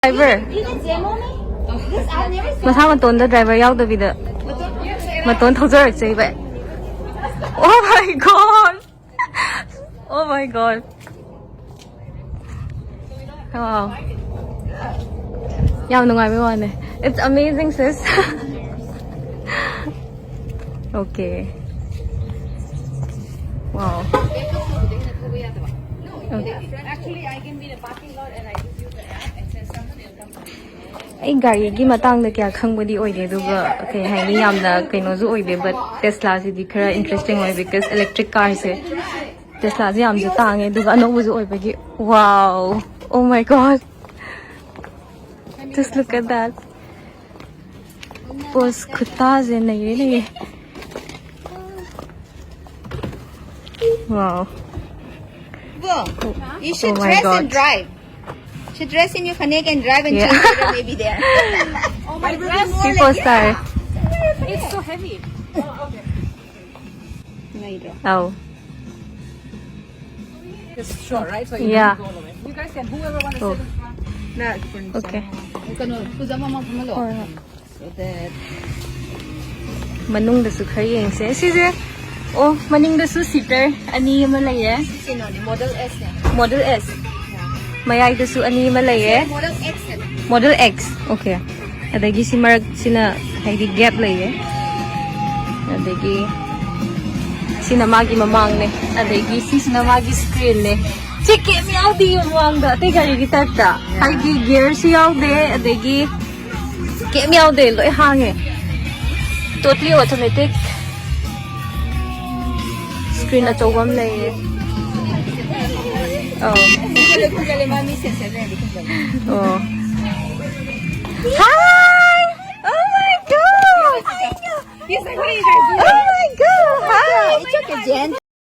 driver. Masa maton da driver yaw da bida. Maton thaujar chei ba. Oh my god. Oh my god. Wow. Yaw nungai ba wane. It's amazing, sis. Okay. Wow. Okay. Actually, I can be in the parking lot and I just use the app and send someone will come to me. I gari gi matang da kya khangba di oide duga kai hai ni yamna kaino zu oide but Tesla si di khara interesting oi because electric car se Tesla si yam ju tang e duga no zu oi bagi wow. Oh my god. Just look at that. Pos khutta je nahi nahi. Wow. Whoa. You should Oh my dress God. and drive. You should dress in your connect and drive and Yeah. change later maybe there. Oh my god. People star. It's so heavy. Oh, okay. No, you don't. Oh. It's short, right? So you Yeah. can go all the way. You guys can, whoever wants to Oh. sit in front. No, Okay. You can put them on from so that Manung da su khar yeng se si je. Oh, maning da su seater ani ma lai ye. you know the Model S. Model S. Mayai da su ani ma lai ye. Model X. Model X. Okay. Adagi si mark sina haidi gap lai ye. Adagi sina magi mamang ne. Adagi si sina magi screen ne. Chike mi yaw di yung wang da. Te gari gi tat da. Haidi gear si yaw de. Adagi ke mi yaw de loi hang e. Totally automatic. Screen achobam lai ye. Oh. Oh. Hi! Oh my god! He's like, what are you guys doing? Oh my god! Hi! It's like a gent.